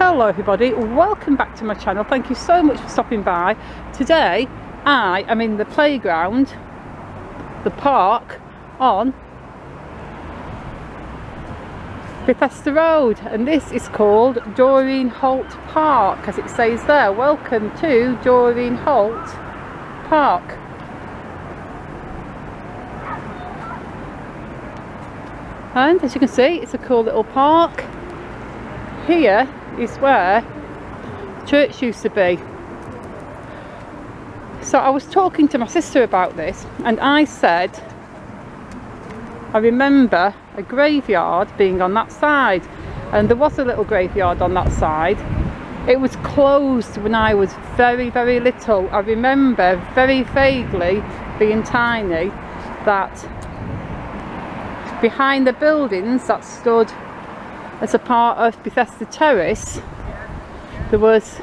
Hello everybody, welcome back to my channel. Thank you so much for stopping by. Today I am in the playground, the park on Bethesda Road, and this is called Doreen Holt Park, as it says there. Welcome to Doreen Holt Park. And as you can see, it's a cool little park. Here is where the church used to be. So I was talking to my sister about this, and I said I remember a graveyard being on that side, and there was a little graveyard on that side. It was closed when I was very little. I remember very vaguely, being tiny, that behind the buildings that stood as a part of Bethesda Terrace, there was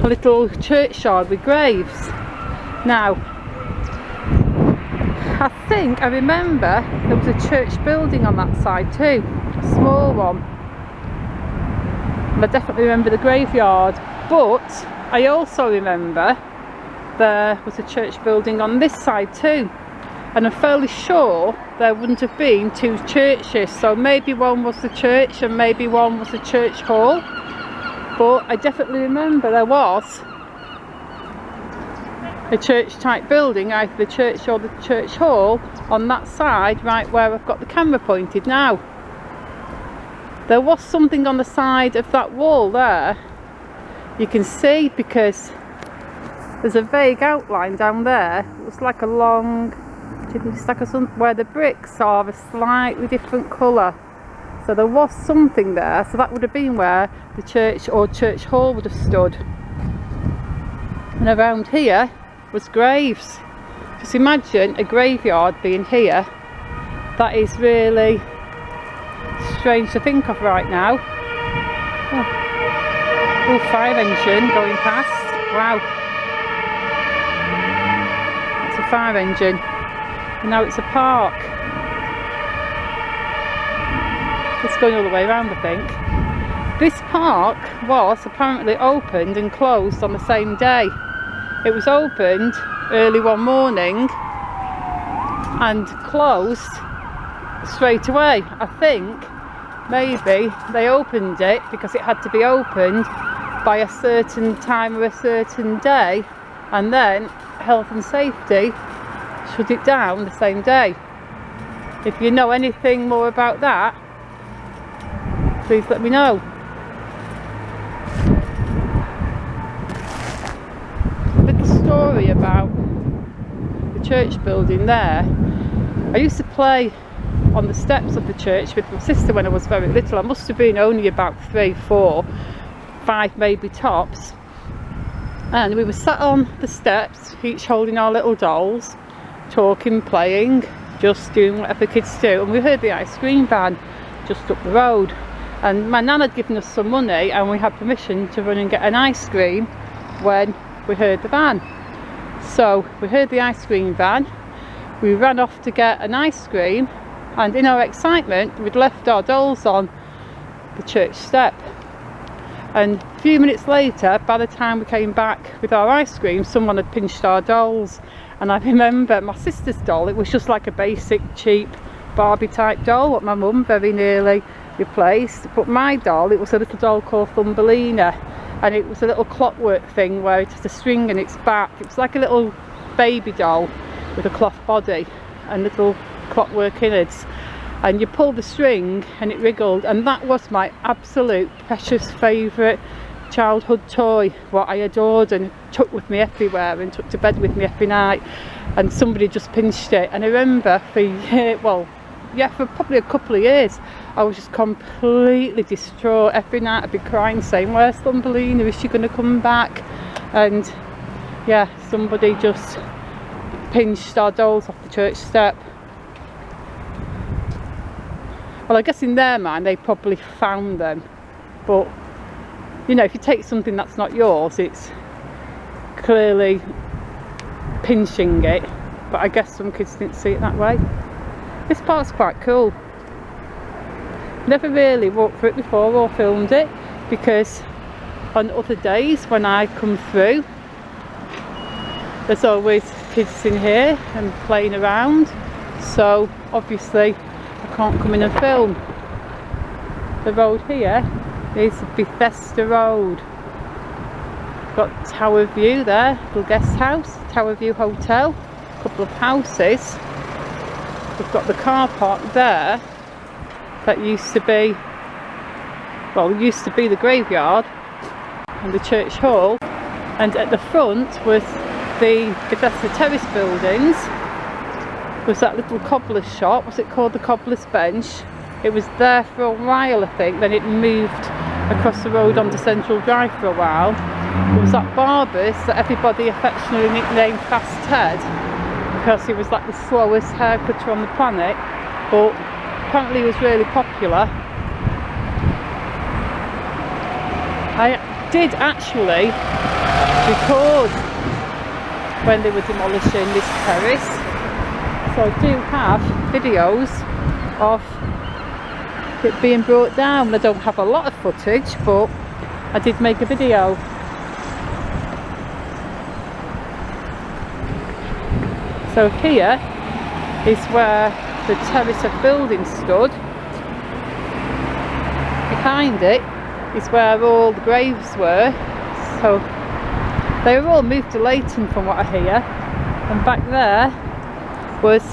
a little churchyard with graves. Now, I think I remember there was a church building on that side too, a small one. And I definitely remember the graveyard, but I also remember there was a church building on this side too. And I'm fairly sure there wouldn't have been two churches, so maybe one was the church and maybe one was the church hall, but I definitely remember there was a church type building, either the church or the church hall, on that side right where I've got the camera pointed now. There was something on the side of that wall there, you can see, because there's a vague outline down there. It was like a long where the bricks are of a slightly different colour, so there was something there. So that would have been where the church or church hall would have stood. And around here was graves. Just imagine a graveyard being here. That is really strange to think of right now. Oh, fire engine going past. Wow, it's a fire engine. And now it's a park. It's going all the way around, I think. This park was apparently opened and closed on the same day. It was opened early one morning and closed straight away. I think maybe they opened it because it had to be opened by a certain time or a certain day, and then health and safety shut it down the same day. If you know anything more about that, please let me know. A little story about the church building there. I used to play on the steps of the church with my sister when I was very little. I must have been only about 3, 4, 5 maybe tops, and we were sat on the steps, each holding our little dolls, talking, playing, just doing whatever kids do. And we heard the ice cream van just up the road, and my nan had given us some money and we had permission to run and get an ice cream when we heard the van. So we heard the ice cream van, we ran off to get an ice cream, and in our excitement we'd left our dolls on the church step. And a few minutes later, by the time we came back with our ice cream, someone had pinched our dolls. And I remember my sister's doll, it was just like a basic cheap Barbie type doll, what my mum very nearly replaced. But my doll, it was a little doll called Thumbelina, and it was a little clockwork thing where it has a string in its back. It was like a little baby doll with a cloth body and little clockwork innards, and you pull the string and it wriggled, and that was my absolute precious favourite childhood toy, what I adored and took with me everywhere and took to bed with me every night. And somebody just pinched it, and I remember for probably a couple of years I was just completely distraught. Every night I'd be crying saying, where's Thumbelina, is she going to come back? And yeah, somebody just pinched our dolls off the church step. Well, I guess in their mind they probably found them, but you know, if you take something that's not yours, it's clearly pinching it. But I guess some kids didn't see it that way. This part's quite cool. Never really walked through it before or filmed it, because on other days when I come through, there's always kids in here and playing around, so obviously I can't come in and film. The road here is Bethesda Road. Got Tower View there, little guest house, Tower View Hotel, a couple of houses. We've got the car park there that used to be, well, used to be the graveyard and the church hall, and at the front was the Bethesda Terrace buildings. Was that little cobbler's shop, was it called the Cobbler's Bench? It was there for a while, I think, then it moved across the road onto Central Drive for a while. There was that barber's that everybody affectionately nicknamed Fast Ted, because he was like the slowest haircutter on the planet, but apparently he was really popular. I did actually record when they were demolishing this terrace, so I do have videos of it being brought down. I don't have a lot of footage, but I did make a video. So here is where the terrace of buildings stood. Behind it is where all the graves were, so they were all moved to Leighton from what I hear, and back there was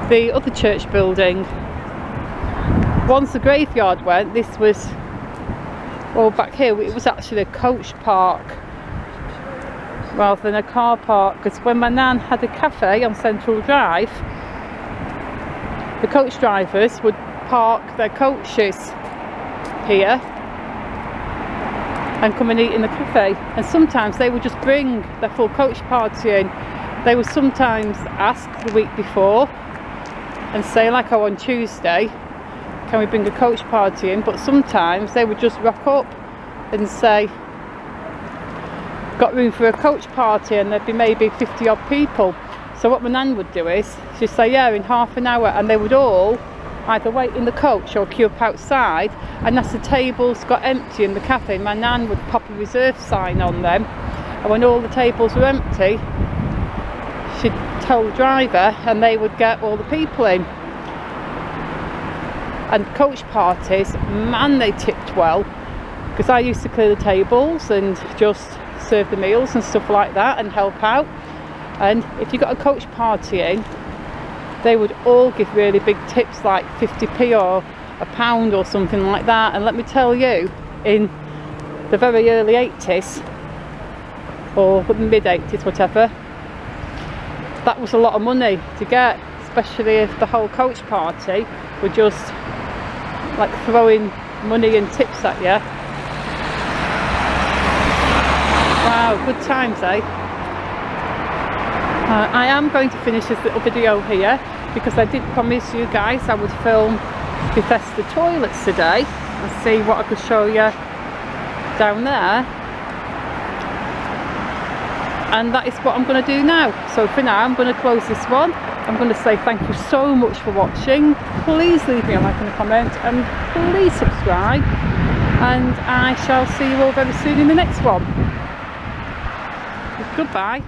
the other church building. Once the graveyard went, this was, well, back here it was actually a coach park rather than a car park, because when my nan had a cafe on Central Drive, the coach drivers would park their coaches here and come and eat in the cafe, and sometimes they would just bring their full coach party in. They would sometimes ask the week before and say, like, oh, on Tuesday can we bring a coach party in, but sometimes they would just rock up and say, got room for a coach party, and there'd be maybe 50 odd people. So what my nan would do is she'd say, yeah, in half an hour, and they would all either wait in the coach or queue up outside, and as the tables got empty in the cafe, my nan would pop a reserve sign on them, and when all the tables were empty, she'd tell the driver and they would get all the people in. And coach parties, man, they tipped well, because I used to clear the tables and just serve the meals and stuff like that and help out. And if you got a coach party in, they would all give really big tips, like 50p or £1 or something like that. And let me tell you, in the very early 80s or the mid 80s, whatever, that was a lot of money to get, especially if the whole coach party were just like throwing money and tips at you. Wow, good times, eh? I am going to finish this little video here, because I did promise you guys I would film Bethesda toilets today and see what I could show you down there, and that is what I'm going to do now. So for now I'm going to close this one. I'm going to say thank you so much for watching. Please leave me a like and a comment, and please subscribe, and I shall see you all very soon in the next one. Goodbye.